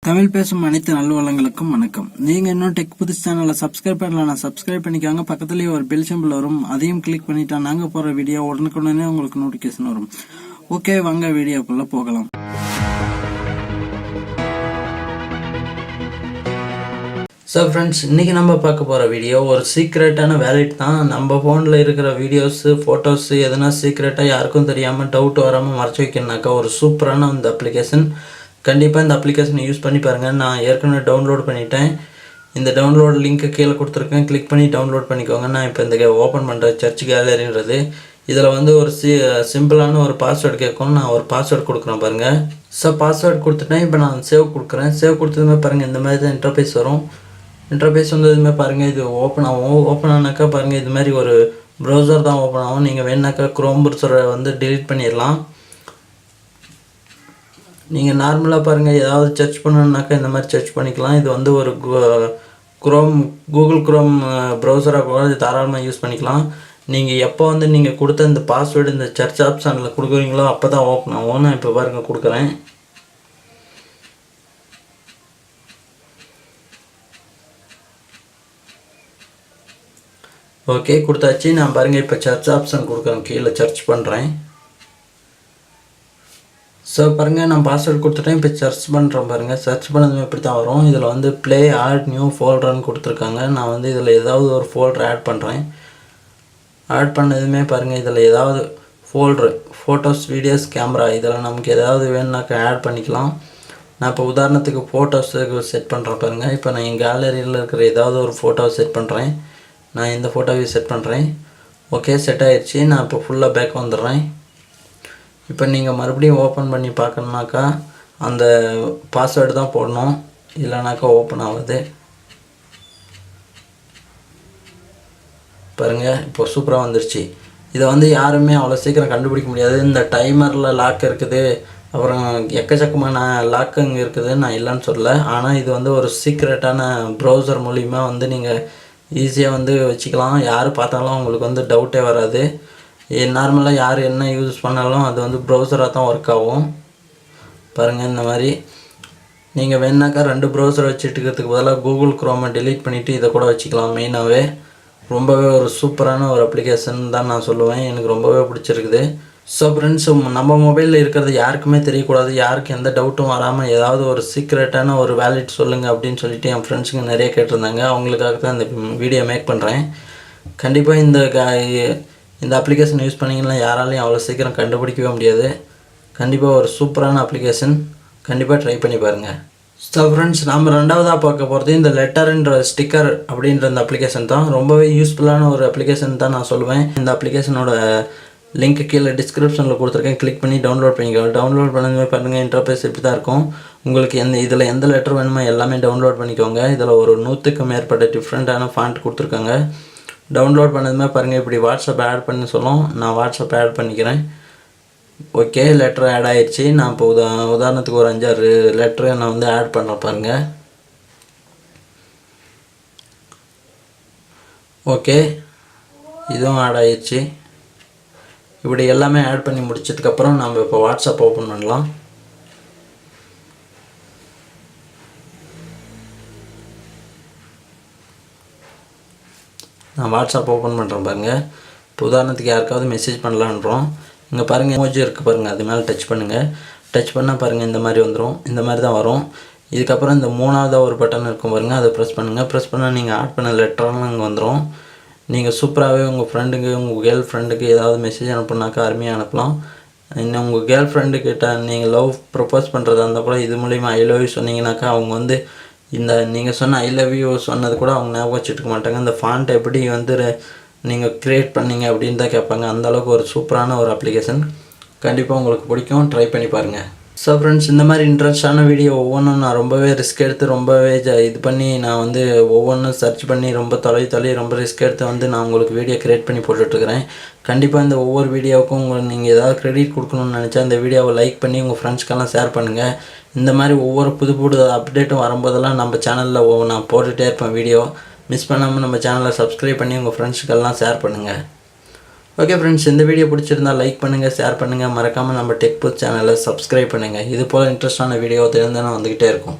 தமிழ் பேசும் அனைத்து நல்லவளங்களுக்கும் வணக்கம். நீங்க இன்னும் டெக் புதுசு சேனலை சப்ஸ்கிரைப் பண்ணலன்னா சப்ஸ்கிரைப் பண்ணிக்காங்க. பக்கத்துலயே ஒரு பெல் சிம்பிள் வரும், அதையும் கிளிக் பண்ணிட்டா நாங்க போற வீடியோ உடனுக்குடனே உங்களுக்கு நோட்டிபிகேஷன் வரும். ஓகே, வாங்க வீடியோக்குள்ள போகலாம். ஸோ ஃப்ரெண்ட்ஸ், இன்றைக்கி நம்ம பார்க்க போகிற வீடியோ ஒரு சீக்ரெட்டான வேலெட் தான். நம்ம ஃபோனில் இருக்கிற வீடியோஸு ஃபோட்டோஸு எதனா சீக்ரெட்டாக யாருக்கும் தெரியாமல் டவுட் வராமல் மறைச்சி வைக்கணுனாக்கா ஒரு சூப்பரான அந்த அப்ளிகேஷன். கண்டிப்பாக இந்த அப்ளிகேஷனை யூஸ் பண்ணி பாருங்கள். நான் ஏற்கனவே டவுன்லோட் பண்ணிட்டேன். இந்த டவுன்லோட் லிங்க்கு கீழே கொடுத்துருக்கேன், கிளிக் பண்ணி டவுன்லோட் பண்ணிக்கோங்க. நான் இப்போ இந்த ஓப்பன் பண்ணுற சர்ச் கேலரின்றது. இதில் வந்து ஒரு சிம்பிளான ஒரு பாஸ்வேர்டு கேட்கும். நான் ஒரு பாஸ்வேர்டு கொடுக்குறேன் பாருங்கள். ஸோ பாஸ்வேர்டு கொடுத்துட்டேன். இப்போ நான் சேவ் கொடுக்குறேன். சேவ் கொடுத்ததுமே பாருங்கள் இந்த மாதிரி தான் இன்டர்ஃபேஸ் வரும். இன்டர்ஃபேஸ் வந்ததுமே பாருங்கள் இது ஓப்பன் ஆகும். ஓப்பன் ஆனாக்கா பாருங்கள் இது மாதிரி ஒரு ப்ரௌசர் தான் ஓப்பன் ஆகும். நீங்கள் வேணாக்கா க்ரோம் ப்ரௌசரை வந்து டிலீட் பண்ணிடலாம். நீங்கள் நார்மலாக பாருங்கள் ஏதாவது சர்ச் பண்ணணுன்னாக்கா இந்த மாதிரி சர்ச் பண்ணிக்கலாம். இது வந்து ஒரு கூகுள் க்ரோம் ப்ரௌசராக கூட தாராளமாக யூஸ் பண்ணிக்கலாம். நீங்கள் எப்போ வந்து நீங்கள் கொடுத்த இந்த பாஸ்வேர்டு இந்த சர்ச் ஆப்ஷனில் கொடுக்குறீங்களோ அப்போ தான் ஓப்பன் ஆகும். நான் இப்போ பாருங்கள் கொடுக்குறேன். ஓகே கொடுத்தாச்சு. நான் பாருங்கள் இப்போ சர்ச் ஆப்ஷன் கொடுக்குறேன், கீழே சர்ச் பண்ணுறேன். ஸோ பாருங்கள் நான் பாஸ்வேர்டு கொடுத்துட்டேன். இப்போ சர்ச் பண்ணுறேன் பாருங்கள். சர்ச் பண்ணதுமே இப்படி தான் வரும். இதில் வந்து ப்ளே ஆட் நியூ ஃபோல்டர்னு கொடுத்துருக்காங்க. நான் வந்து இதில் ஏதாவது ஒரு ஃபோல்டர் ஆட் பண்ணுறேன். ஆட் பண்ணதுமே பாருங்கள் இதில் ஏதாவது ஃபோல்டரு ஃபோட்டோஸ் வீடியோஸ் கேமரா இதில் நமக்கு ஏதாவது வேணுனாக்கா ஆட் பண்ணிக்கலாம். நான் இப்போ உதாரணத்துக்கு ஃபோட்டோஸுக்கு செட் பண்ணுறேன் பாருங்கள். இப்போ நான் என் கேலரியில் இருக்கிற ஏதாவது ஒரு ஃபோட்டோவை செட் பண்ணுறேன். நான் இந்த ஃபோட்டோவை செட் பண்ணுறேன். ஓகே செட் ஆகிடுச்சு. நான் இப்போ ஃபுல்லாக பேக் வந்துடுறேன். இப்போ நீங்கள் மறுபடியும் ஓப்பன் பண்ணி பார்க்கணுனாக்கா அந்த பாஸ்வேர்டு தான் போடணும், இல்லைனாக்கா ஓப்பன் ஆகுது. பாருங்கள் இப்போ சூப்பராக வந்துருச்சு. இதை வந்து யாருமே அவ்வளோ சீக்கிரம் கண்டுபிடிக்க முடியாது. இந்த டைமரில் லாக் இருக்குது, அப்புறம் எக்கச்சக்கமான லாக்குங்க இருக்குது, நான் இல்லைன்னு சொல்லலை. ஆனால் இது வந்து ஒரு சீக்ரெட்டான ப்ரௌசர் மூலிமா வந்து நீங்கள் ஈஸியாக வந்து வச்சுக்கலாம். யார் பார்த்தாலும் உங்களுக்கு வந்து டவுட்டே வராது. நார்மலாக யார் என்ன யூஸ் பண்ணாலும் அது வந்து ப்ரௌசராக தான் ஒர்க் ஆகும். பாருங்கள் இந்த மாதிரி நீங்கள் வேணாக்கா 2 ப்ரௌசர் வச்சுட்டு இருக்கிறதுக்கு பதிலாக கூகுள் க்ரோமை டெலீட் பண்ணிவிட்டு இதை கூட வச்சுக்கலாம். மெயினாகவே ரொம்பவே ஒரு சூப்பரான ஒரு அப்ளிகேஷன் தான் நான் சொல்லுவேன். எனக்கு ரொம்பவே பிடிச்சிருக்குது. ஸோ ஃப்ரெண்ட்ஸ், நம்ம மொபைலில் இருக்கிறது யாருக்குமே தெரியக்கூடாது, யாருக்கு எந்த டவுட்டும் வராமல் ஏதாவது ஒரு சீக்ரெட்டான ஒரு வேலெட் சொல்லுங்கள் அப்படின்னு சொல்லிட்டு என் ஃப்ரெண்ட்ஸுங்க நிறைய கேட்டிருந்தாங்க. அவங்களுக்காக தான் இந்த வீடியோ மேக் பண்ணுறேன். கண்டிப்பாக இந்த அப்ளிகேஷன் யூஸ் பண்ணிங்கன்னா யாராலையும் அவ்வளோ சீக்கிரம் கண்டுபிடிக்கவே முடியாது. கண்டிப்பாக ஒரு சூப்பரான அப்ளிகேஷன், கண்டிப்பாக ட்ரை பண்ணி பாருங்கள். ஸோ ஃப்ரெண்ட்ஸ், நம்ம ரெண்டாவதாக பார்க்க போகிறது இந்த லெட்டர்ன்ற ஸ்டிக்கர் அப்படின்ற இந்த அப்ளிகேஷன் தான். ரொம்பவே யூஸ்ஃபுல்லான ஒரு அப்ளிகேஷன் தான் நான் சொல்லுவேன். இந்த அப்ளிகேஷனோட லிங்க் கீழே டிஸ்கிரிப்ஷனில் கொடுத்துருக்கேன், கிளிக் பண்ணி டவுன்லோட் பண்ணிக்கோங்க. டவுன்லோட் பண்ணதுமே பாருங்கள் இன்டர்ஃபேஸ் இப்படி தான் இருக்கும். உங்களுக்கு இதில் எந்த லெட்டர் வேணுமோ எல்லாமே டவுன்லோட் பண்ணிக்கோங்க. இதில் ஒரு 100க்கும் மேற்பட்ட டிஃப்ரெண்ட்டான ஃபாண்ட் கொடுத்துருக்காங்க. டவுன்லோட் பண்ணதுமே பாருங்கள் இப்படி வாட்ஸ்அப் ஆட் பண்ணி சொல்லும். நான் வாட்ஸ்அப் ஆட் பண்ணிக்கிறேன். ஓகே லெட்டர் ஆட் ஆகிடுச்சு. நான் இப்போ உதாரணத்துக்கு ஒரு 5-6 லெட்டரை நான் வந்து ஆட் பண்ணுறேன் பாருங்கள். ஓகே இதுவும் ஆட் ஆகிடுச்சு. இப்படி எல்லாமே ஆட் பண்ணி முடிச்சதுக்கப்புறம் நம்ம இப்போ வாட்ஸ்அப் ஓப்பன் பண்ணலாம். நான் வாட்ஸ்அப் ஓப்பன் பண்ணுறேன் பாருங்கள். இப்போ உதாரணத்துக்கு யாருக்காவது மெசேஜ் பண்ணலான்றோம். இங்கே பாருங்கள் எமோஜி இருக்குது பாருங்கள், அது மேலே டச் பண்ணுங்கள். டச் பண்ணால் பாருங்கள் இந்த மாதிரி வந்துடும். இந்த மாதிரி தான் வரும். இதுக்கப்புறம் இந்த 3வது ஒரு பட்டன் இருக்கும் பாருங்கள், அதை ப்ரெஸ் பண்ணுங்கள். ப்ரெஸ் பண்ணால் நீங்கள் ஆட் பண்ண லெட்டர்லாம் இங்கே வந்துடும். நீங்கள் சூப்பராகவே உங்கள் ஃப்ரெண்டுக்கு உங்கள் கேர்ள் ஃப்ரெண்டுக்கு ஏதாவது மெசேஜ் அனுப்புனாக்கா அருமையாக அனுப்பலாம். இன்னும் உங்கள் கேர்ள் ஃப்ரெண்டுக்கிட்ட நீங்கள் லவ் ப்ரப்போஸ் பண்ணுறதா இருந்தால் கூட இது மூலிமா ஐ லவ் யூ சொன்னீங்கன்னாக்கா அவங்க வந்து இந்த நீங்கள் சொன்ன ஐ லவ் யூ சொன்னது கூட அவங்க ஞாபகம் வச்சுருக்க மாட்டாங்க. இந்த ஃபாண்ட் எப்படி வந்து நீங்கள் க்ரியேட் பண்ணீங்க அப்படின்னு தான் கேட்பாங்க. அந்தளவுக்கு ஒரு சூப்பரான ஒரு அப்ளிகேஷன். கண்டிப்பாக உங்களுக்கு பிடிக்கும், ட்ரை பண்ணி பாருங்கள். ஸோ ஃப்ரெண்ட்ஸ், இந்த மாதிரி இன்ட்ரெஸ்டான வீடியோ ஒவ்வொன்றும் நான் ரொம்பவே ரிஸ்க் எடுத்து ரொம்பவே இது பண்ணி நான் வந்து ஒவ்வொன்றும் சர்ச் பண்ணி ரொம்ப தொலை ரொம்ப ரிஸ்க் எடுத்து வந்து நான் உங்களுக்கு வீடியோ க்ரியேட் பண்ணி போட்டுட்ருக்கிறேன். கண்டிப்பாக இந்த ஒவ்வொரு வீடியோவுக்கும் உங்களுக்கு நீங்கள் ஏதாவது க்ரெடிட் கொடுக்கணும்னு நினச்சா இந்த வீடியோவை லைக் பண்ணி உங்கள் ஃப்ரெண்ட்ஸ்க்கெல்லாம் ஷேர் பண்ணுங்கள். இந்த மாதிரி ஒவ்வொரு புது அப்டேட்டும் வரும்போதெல்லாம் நம்ம சேனலில் நான் போட்டுகிட்டே இருப்பேன் வீடியோ. மிஸ் பண்ணாமல் நம்ம சேனலை சப்ஸ்கிரைப் பண்ணி உங்கள் ஃப்ரெண்ட்ஸ்க்கெல்லாம் ஷேர் பண்ணுங்கள். ஓகே ஃப்ரெண்ட்ஸ், இந்த வீடியோ பிடிச்சிருந்தால் லைக் பண்ணுங்கள், ஷேர் பண்ணுங்கள். மறக்காமல் நம்ம டெக் புத் சேனலை சப்ஸ்கிரைப் பண்ணுங்கள். இது போல் இன்ட்ரெஸ்டான வீடியோ தினந்தனம் வந்துக்கிட்டே இருக்கும்.